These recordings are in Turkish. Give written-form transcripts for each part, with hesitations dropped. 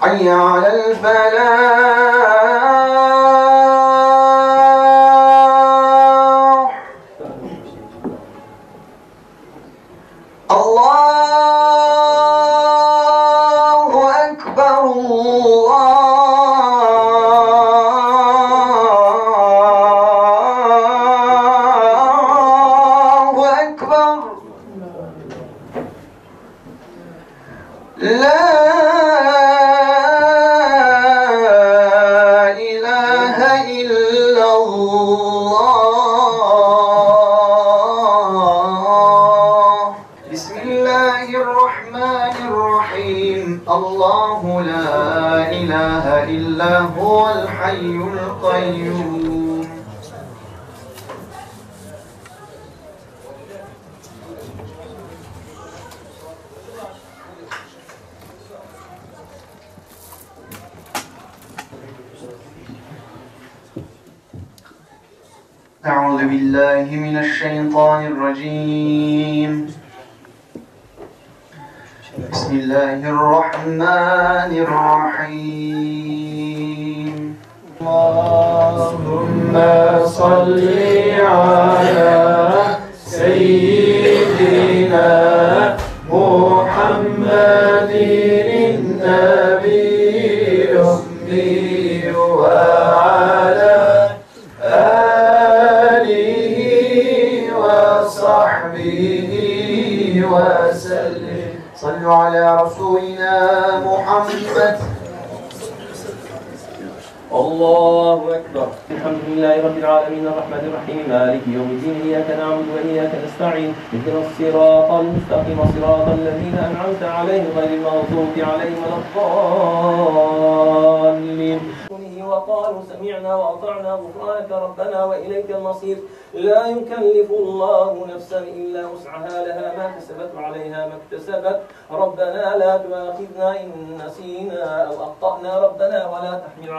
حي على الفلاح. الله أكبر الله أكبر. لا إله إلا الله. بسم الله الرحمن الرحيم. الله لا إله إلا هو الحي القيوم. أعوذ بالله من الشيطان الرجيم. بسم الله الرحمن الرحيم. اللهم صل على سيدنا محمد النبي الأمي وعلى آله وصحبه وسلم. صلوا على رسولنا محمد. الله أكبر. الحمد لله رب العالمين الرحمن الرحيم مالك يوم الدين. إياك نعبد وإياك نستعين. اهدنا الصراط المستقيم صراط الذين أنعمت عليهم غير المغضوب عليهم ولا الضالين. وقالوا سمعنا وأطعنا غفرانك ربنا وإليك المصير. لا يكلف الله نفسا إلا وسعها لها ما كسبت وعليها ما اكتسبت. ربنا لا تؤاخذنا إن نسينا أو أخطأنا ربنا ولا تحمل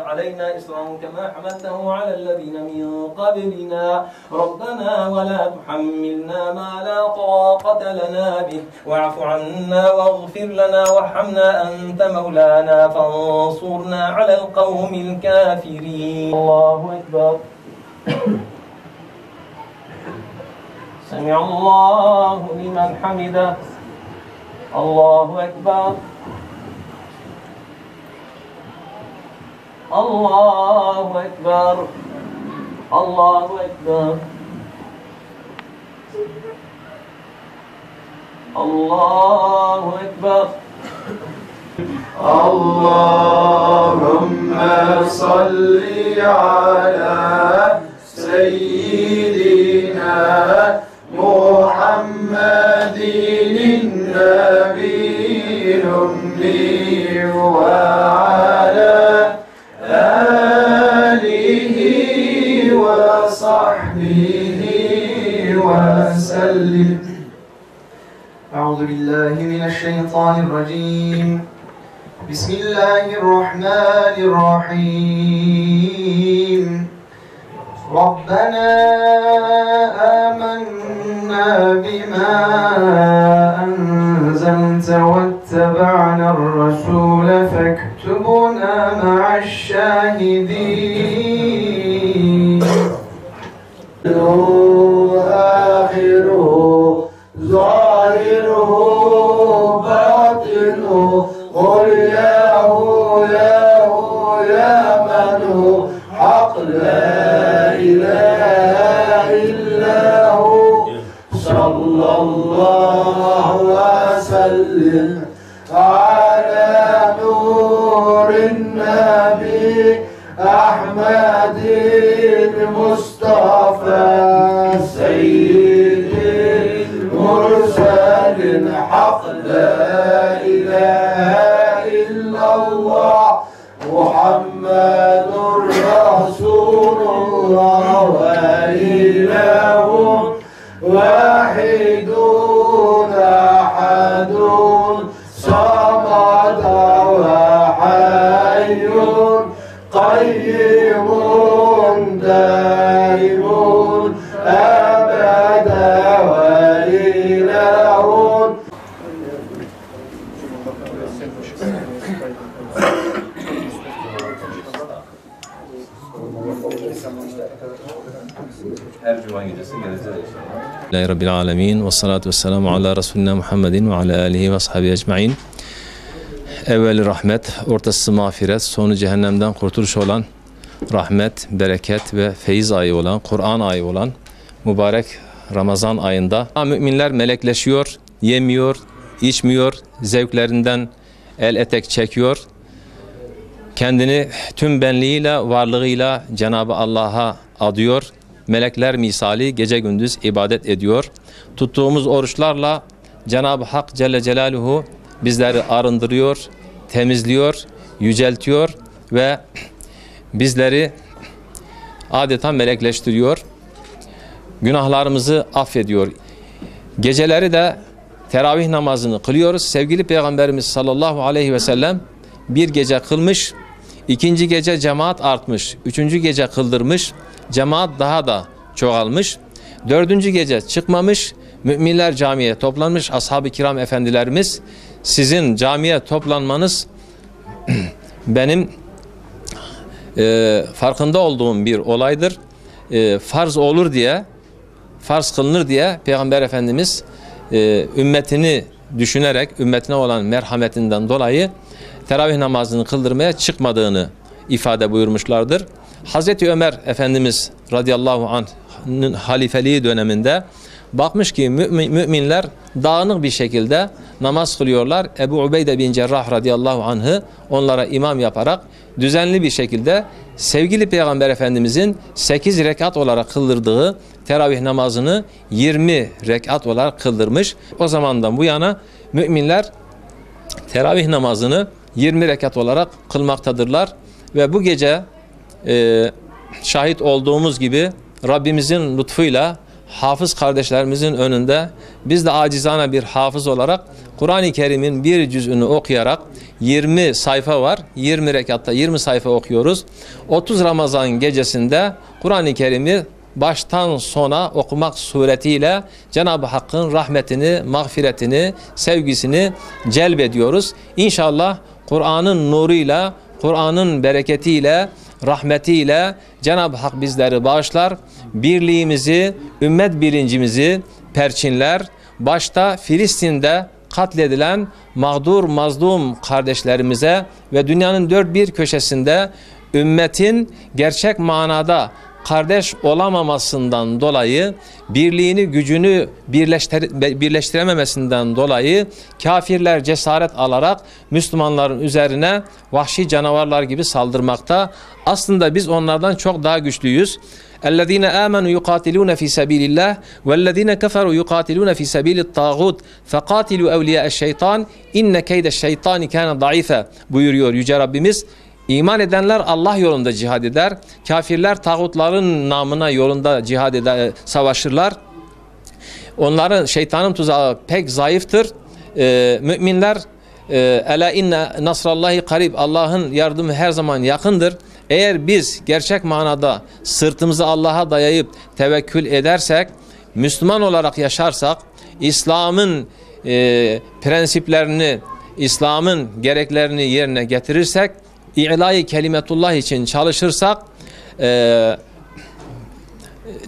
علينا إصرا كما حملته على الذين من قبلنا. ربنا ولا تحملنا ما لا طاقة لنا به. واعف عنا واغفر لنا وارحمنا أنت مولانا فانصرنا على القوم الكافرين. الله أكبر. سمع الله لمن حمده. الله أكبر. الله أكبر. الله أكبر. الله أكبر. اللهم صل على سيدنا محمد النبي الأمي وعلى آله وصحبه وسلم. أعوذ بالله من الشيطان الرجيم. بسم الله الرحمن الرحيم. ربنا آمنا بما أنزلت واتبعنا الرسول فاكتبنا مع الشاهدين. آخره ظاهره باطنه قل له يا من هو حق لا إله إلا هو. صلى الله وسلم على نور النبي أحمد المصطفى سيد المرسلين حق لا إله إلا الله محمد رسول الله وإله واحد أحد صمد وحي قيم دائم أبدا وإله her cuma gecesi geleceğiz inşallah. Bismillahi Rabbil Alemin ve salatu ve selamu ala Resulina Muhammedin ve ala alihi ve sahibi ecma'in. Evveli rahmet, ortası mağfiret, sonu cehennemden kurtuluş olan rahmet, bereket ve feyiz ayı olan, Kur'an ayı olan mübarek Ramazan ayında müminler melekleşiyor, yemiyor, içmiyor, zevklerinden el etek çekiyor. Kendini tüm benliğiyle, varlığıyla Cenab-ı Allah'a adıyor. Melekler misali gece gündüz ibadet ediyor. Tuttuğumuz oruçlarla Cenab-ı Hak Celle Celaluhu bizleri arındırıyor, temizliyor, yüceltiyor ve bizleri adeta melekleştiriyor. Günahlarımızı affediyor. Geceleri de teravih namazını kılıyoruz. Sevgili Peygamberimiz sallallahu aleyhi ve sellem bir gece kılmış, ikinci gece cemaat artmış, üçüncü gece kıldırmış, cemaat daha da çoğalmış, dördüncü gece çıkmamış, müminler camiye toplanmış. Ashab-ı kiram efendilerimiz, sizin camiye toplanmanız benim farkında olduğum bir olaydır. Farz olur diye, farz kılınır diye Peygamber Efendimiz ümmetini düşünerek, ümmetine olan merhametinden dolayı teravih namazını kıldırmaya çıkmadığını ifade buyurmuşlardır. Hazreti Ömer Efendimiz radıyallahu anh'ın halifeliği döneminde bakmış ki müminler dağınık bir şekilde namaz kılıyorlar. Ebu Ubeyde bin Cerrah radıyallahu anh'ı onlara imam yaparak düzenli bir şekilde sevgili Peygamber Efendimizin 8 rekat olarak kıldırdığı teravih namazını 20 rekat olarak kıldırmış. O zamandan bu yana müminler teravih namazını 20 rekat olarak kılmaktadırlar. Ve bu gece şahit olduğumuz gibi Rabbimizin lütfuyla hafız kardeşlerimizin önünde biz de acizane bir hafız olarak Kur'an-ı Kerim'in bir cüzünü okuyarak 20 sayfa var. 20 rekatta 20 sayfa okuyoruz. 30 Ramazan gecesinde Kur'an-ı Kerim'i baştan sona okumak suretiyle Cenab-ı Hakk'ın rahmetini, mağfiretini, sevgisini celbediyoruz. İnşallah Kur'an'ın nuruyla, Kur'an'ın bereketiyle, rahmetiyle Cenab-ı Hak bizleri bağışlar. Birliğimizi, ümmet bilincimizi perçinler. Başta Filistin'de katledilen mağdur, mazlum kardeşlerimize ve dünyanın dört bir köşesinde ümmetin gerçek manada kardeş olamamasından dolayı, birliğini, gücünü birleştirememesinden dolayı kafirler cesaret alarak Müslümanların üzerine vahşi canavarlar gibi saldırmakta. Aslında biz onlardan çok daha güçlüyüz. اَلَّذ۪ينَ آمَنُوا يُقَاتِلُونَ ف۪ي سَب۪يلِ اللّٰهِ وَالَّذ۪ينَ كَفَرُوا يُقَاتِلُونَ ف۪ي سَب۪يلِ الطَّاغُوتِ فَقَاتِلُوا اَوْلِيَاءَ الشَّيْطَانِ اِنَّ كَيْدَ الشَّيْطَانِ كَانَ ضَعِيفًا buyuruyor Yüce Rabbimiz. İman edenler Allah yolunda cihad eder. Kafirler tağutların namına yolunda cihad eder, savaşırlar. Onların şeytanın tuzağı pek zayıftır. Müminler ela inne nasrallahi karib, Allah'ın yardımı her zaman yakındır. Eğer biz gerçek manada sırtımızı Allah'a dayayıp tevekkül edersek, Müslüman olarak yaşarsak, İslam'ın prensiplerini, İslam'ın gereklerini yerine getirirsek, İ'la-i kelimetullah için çalışırsak,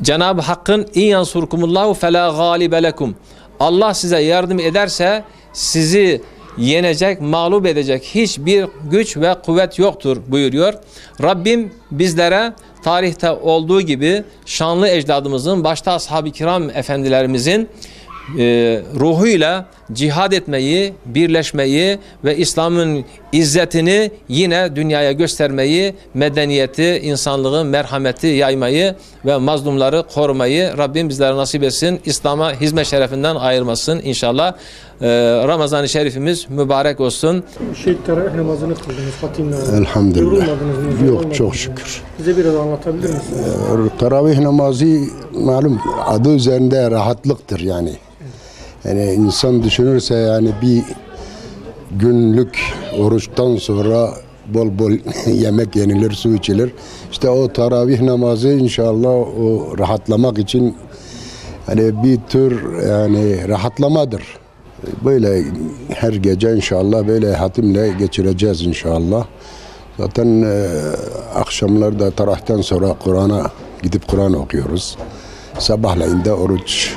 Cenab-ı Hakk'ın İn yansurkumullahu felâ gâlibe lekum, Allah size yardım ederse sizi yenecek, mağlup edecek hiçbir güç ve kuvvet yoktur buyuruyor. Rabbim bizlere tarihte olduğu gibi şanlı ecdadımızın, başta ashab-ı kiram efendilerimizin ruhuyla cihad etmeyi, birleşmeyi ve İslam'ın izzetini yine dünyaya göstermeyi, medeniyeti, insanlığı, merhameti yaymayı ve mazlumları korumayı Rabbim bizlere nasip etsin. İslam'a hizmet şerefinden ayırmasın inşallah. Ramazan-ı Şerifimiz mübarek olsun. Teravih namazını kıldınız hatimle. Elhamdülillah. Yorulmadınız mı? Yok, çok şükür. Bize biraz anlatabilir misiniz? Teravih namazı malum adı üzerinde rahatlıktır yani. Yani insan düşünürse yani bir günlük oruçtan sonra bol bol yemek yenilir, su içilir. İşte o teravih namazı inşallah o rahatlamak için hani bir tür yani rahatlamadır. Böyle her gece inşallah böyle hatimle geçireceğiz inşallah. Zaten akşamlarda tarawihten sonra Kur'an'a gidip Kur'an okuyoruz. Sabahleyin de oruç.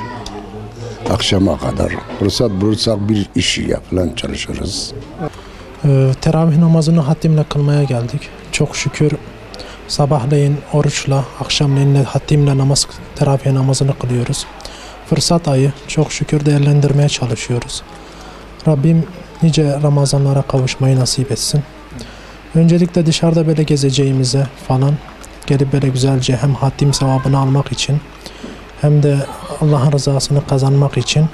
Akşama kadar. Fırsat bulursak bir iş falan çalışırız. Teravih namazını hatimle kılmaya geldik. Çok şükür sabahleyin oruçla, akşamleyin hatimle teravih namazını kılıyoruz. Fırsat ayı çok şükür değerlendirmeye çalışıyoruz. Rabbim nice Ramazanlara kavuşmayı nasip etsin. Öncelikle dışarıda böyle gezeceğimize falan gelip böyle güzelce hem hatim sevabını almak için hem de Allah'ın rızasını kazanmak için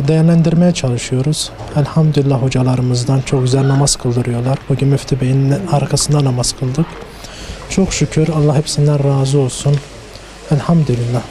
değerlendirmeye çalışıyoruz. Elhamdülillah hocalarımızdan çok güzel namaz kıldırıyorlar. Bugün Müftü Bey'in arkasında namaz kıldık. Çok şükür Allah hepsinden razı olsun. Elhamdülillah.